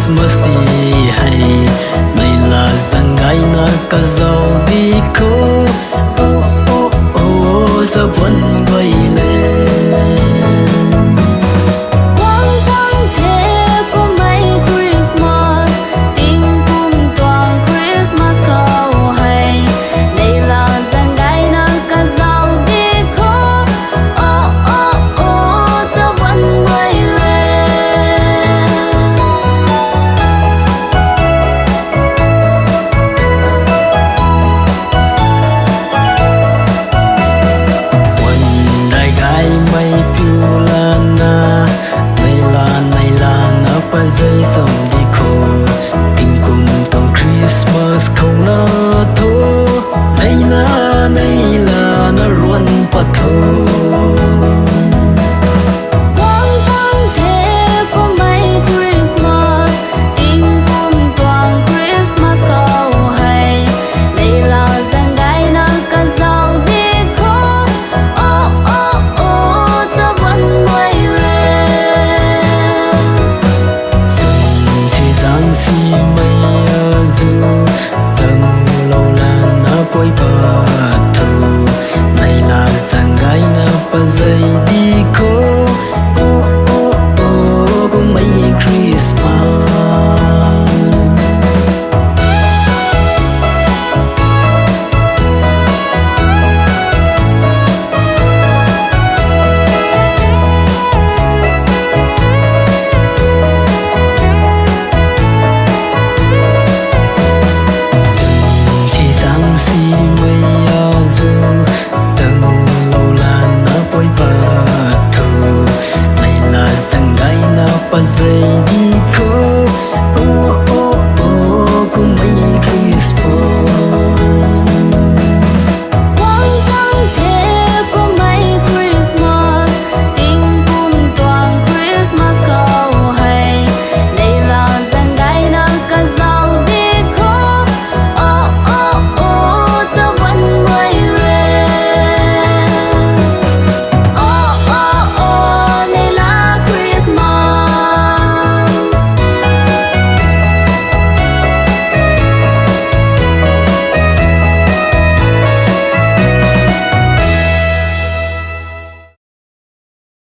Christmas đi hay này là rằng ngày na cả giàu đi khô ô ô ô giờ vẫn quay lên. Quang đăng thế có mấy Christmas tình cùng toàn Christmas cầu hay đây là rằng ngày na cả giàu đi khô ô ô ô giờ vẫn quay lên. Quần đại gái mây phiêu là na này là na pa dây sông